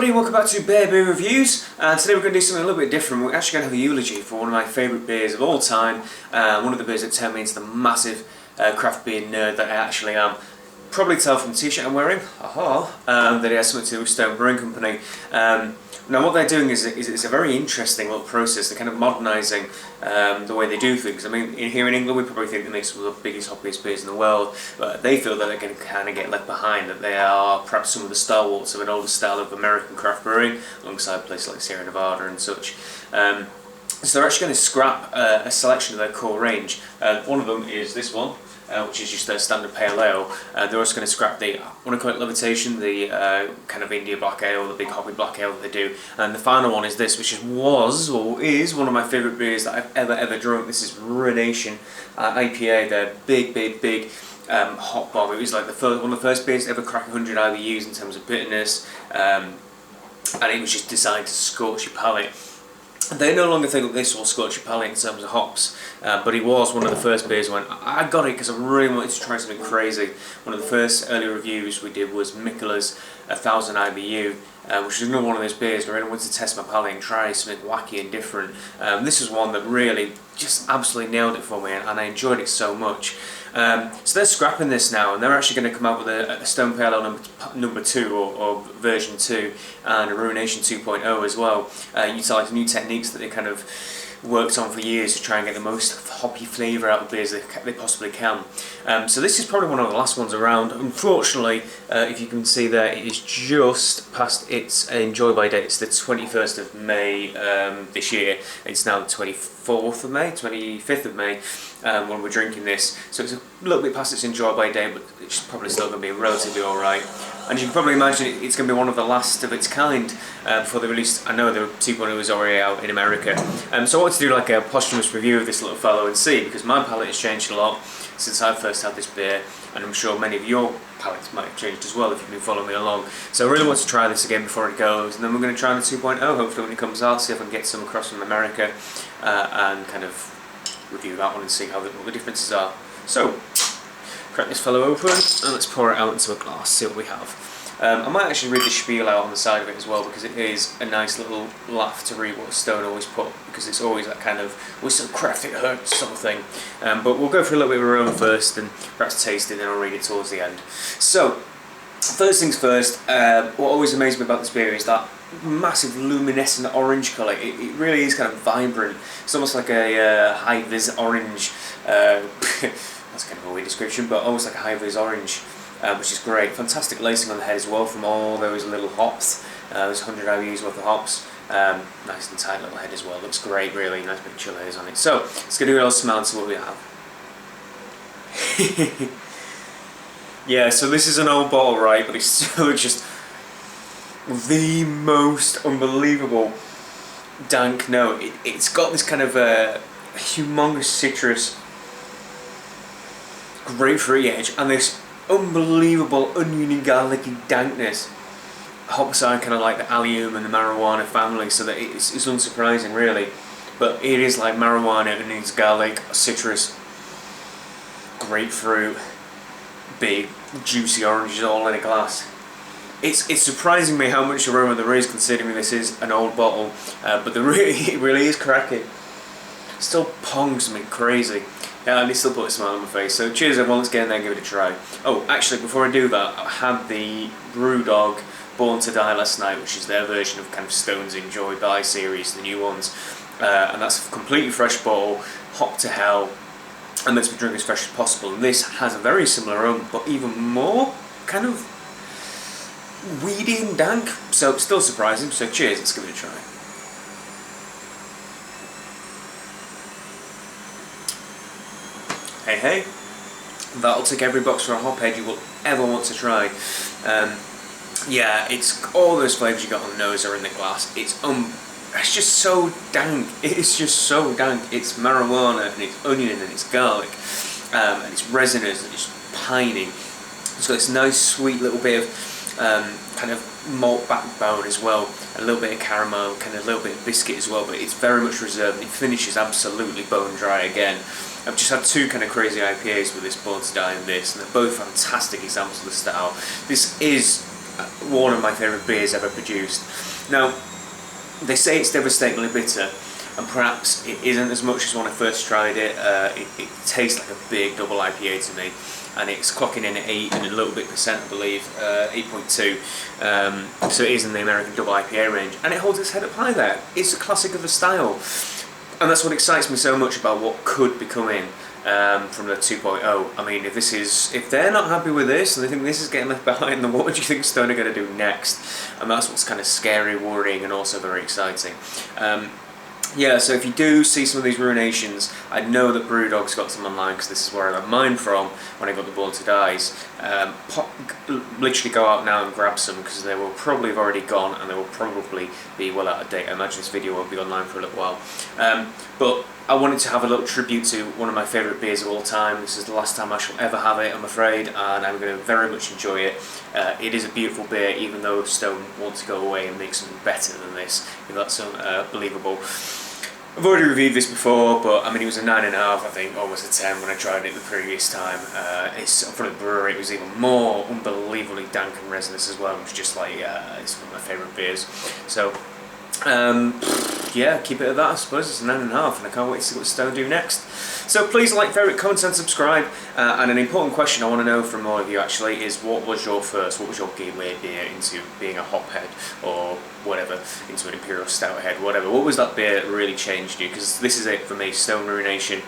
everybody, welcome back to Beer Reviews, and today we're going to do something a little bit different. We're actually going to have a eulogy for one of my favourite beers of all time, one of the beers that turned me into the massive craft beer nerd that I actually am. Probably tell from the t-shirt I'm wearing, that it has something to do with Stone Brewing Company. Now what they're doing is it's a very interesting little process. They're kind of modernising the way they do things. I mean, here in England we probably think they make some of the biggest, hoppiest beers in the world, but they feel that they're going to kind of get left behind, that they are perhaps some of the stalwarts of an older style of American craft brewing, alongside places like Sierra Nevada and such. So they're actually going to scrap a selection of their core range. One of them is this one, which is just their standard pale ale. They're also going to scrap the, I want to call it Levitation, the kind of India black ale, the big hoppy black ale that they do. And the final one is this, which is one of my favourite beers that I've ever drunk. This is Ruination IPA. They're big hot bomb. It was like one of the first beers to ever crack 100 IBUs in terms of bitterness, and it was just designed to scorch your palate. They no longer think that this will scorch your palate in terms of hops, but it was one of the first beers I went, I got it because I really wanted to try something crazy. One of the first early reviews we did was Mikkela's 1000 IBU, which is another one of those beers where I wanted to test my palate and try something wacky and different. This was one that really just absolutely nailed it for me, and I enjoyed it so much. So they're scrapping this now, and they're actually going to come out with a Stone Pale Ale number 2 or version 2, and a Ruination 2.0 as well, utilising new techniques that they kind of worked on for years to try and get the most hoppy flavour out of beers they possibly can. So this is probably one of the last ones around. Unfortunately, if you can see there, it is just past its enjoy by date. It's the 21st of May this year. It's now the 24th of May, 25th of May when we're drinking this. So it's a little bit past its enjoy by date, but it's probably still going to be relatively alright. And you can probably imagine it's going to be one of the last of its kind before they release. I know the 2.0 is already out in America. So I wanted to do like a posthumous review of this little fellow and see, because my palate has changed a lot since I first had this beer, and I'm sure many of your palates might have changed as well if you've been following me along. So I really want to try this again before it goes, and then we're going to try the 2.0 hopefully when it comes out, see if I can get some across from America and kind of review that one and see what the differences are. So, crack this fellow open and let's pour it out into a glass, see what we have. I might actually read the spiel out on the side of it as well, because it is a nice little laugh to read what Stone always put, because it's always that kind of, with some craft it hurts sort of thing. But we'll go for a little bit of our own first and perhaps taste it, and then I'll read it towards the end. So, first things first, what always amazed me about this beer is that massive luminescent orange colour. It really is kind of vibrant. It's almost like a high-vis orange. That's kind of a weird description, but almost like a high-vis orange, which is great. Fantastic lacing on the head as well from all those little hops. There's 100 IBUs worth of hops. Nice and tight little head as well. Looks great, really. Nice big chill layers on it. So, let's go do a little smell and see what we have. Yeah, so this is an old bottle, right? But it's still just the most unbelievable dank note. It's got this kind of humongous citrus, grapefruit edge, and this unbelievable oniony garlicky dankness. Hops are kind of like the allium and the marijuana family, so that it's unsurprising really. But it is like marijuana, onions, garlic, citrus, grapefruit, big juicy oranges all in a glass. It's surprising me how much aroma there is, considering this is an old bottle, but it really is cracking. Still pongs me crazy. And it still put a smile on my face. So cheers everyone, let's get in there and give it a try. Oh, actually before I do that, I had the Brewdog Born to Die last night, which is their version of kind of Stone's Enjoy By series, the new ones. And that's a completely fresh bottle, hop to hell, and meant to be drunk as fresh as possible. And this has a very similar aroma, but even more kind of weedy and dank, so still surprising. So cheers, let's give it a try. Hey, that'll tick every box for a hophead you will ever want to try. Yeah, it's all those flavours you got on the nose are in the glass. It's just so dank. It's just so dank. It's marijuana and it's onion and it's garlic, and it's resinous and it's piney. It's got this nice sweet little bit of kind of malt backbone as well, a little bit of caramel, kind of a little bit of biscuit as well, but it's very much reserved. It finishes absolutely bone dry again. I've just had two kind of crazy IPAs with this Born to Die and this, and they're both fantastic examples of the style. This is one of my favourite beers ever produced. Now, they say it's devastatingly bitter, and perhaps it isn't as much as when I first tried it. It tastes like a big double IPA to me, and it's clocking in at 8 and a little bit percent, I believe, 8.2. So it is in the American double IPA range, and it holds its head up high there. It's a classic of the style, and that's what excites me so much about what could be coming from the 2.0. I mean, if they're not happy with this and they think this is getting left behind, then what do you think Stone are going to do next? And that's what's kind of scary, worrying, and also very exciting. Yeah, so if you do see some of these Ruinations, I know that Brewdog's got some online, because this is where I got mine from when I got the Born to Dies. Literally go out now and grab some, because they will probably have already gone, and they will probably be well out of date. I imagine this video won't be online for a little while. But I wanted to have a little tribute to one of my favourite beers of all time. This is the last time I shall ever have it, I'm afraid, and I'm going to very much enjoy it. It is a beautiful beer, even though Stone want to go away and make something better than this, if that's believable. I've already reviewed this before, but I mean, it was a 9.5, I think, almost a 10 when I tried it the previous time. It's from the brewery, it was even more unbelievably dank and resinous as well. It was just like, it's one of my favourite beers. So, yeah, keep it at that, I suppose. It's a 9.5, and I can't wait to see what Stone do next. So please like, favourite, comment and subscribe. And an important question I want to know from all of you actually is, what was your gateway beer into being a hophead or whatever, into an Imperial Stout head, whatever? What was that beer that really changed you? Because this is it for me, Stone Ruination.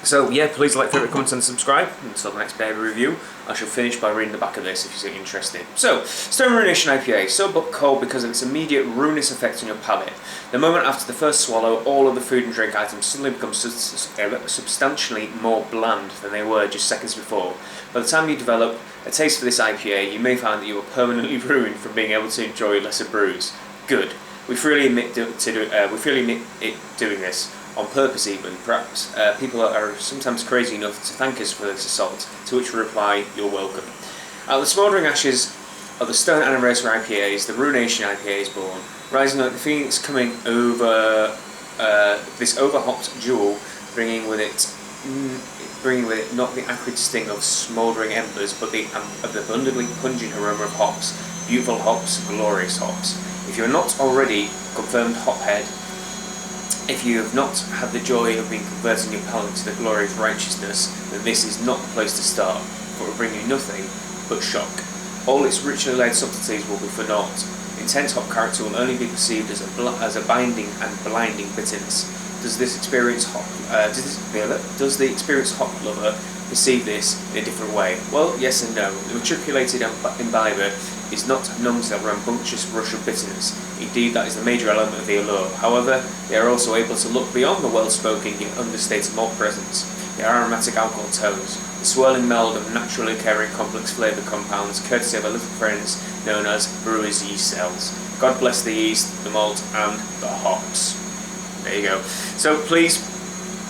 So yeah, please like, favourite, comment and subscribe. Until the next beer review, I shall finish by reading the back of this if you're interested. So, Stone Ruination IPA, so called because of its immediate ruinous effect on your palate. The moment after the first swallow, all of the food and drink items suddenly become substantially more bland than they were just seconds before. By the time you develop a taste for this IPA, you may find that you are permanently ruined from being able to enjoy lesser brews. Good. We freely admit it doing this. On purpose even, perhaps. People are sometimes crazy enough to thank us for this assault, to which we reply, you're welcome. Out of the smouldering ashes of the Stone Anniversary IPAs, the Ruination IPA is born, rising like the phoenix coming over this over-hopped jewel, bringing with it not the acrid sting of smouldering embers, but the abundantly pungent aroma of hops, beautiful hops, glorious hops. If you're not already confirmed hophead, if you have not had the joy of being converting your palate to the glory of righteousness, then this is not the place to start, for it will bring you nothing but shock. All its richly laid subtleties will be for naught. Intense hop character will only be perceived as a binding and blinding bitterness. Does the experienced hop lover perceive this in a different way? Well, yes and no. The matriculated imbiber is not numb to that rambunctious rush of bitterness. Indeed, that is the major element of the allure. However, they are also able to look beyond the well-spoken yet understated malt presence, the aromatic alcohol tones, the swirling meld of naturally occurring complex flavour compounds, courtesy of our little friends known as brewers' yeast cells. God bless the yeast, the malt, and the hops. There you go. So please,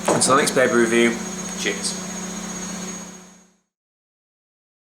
until the next paper review, cheers.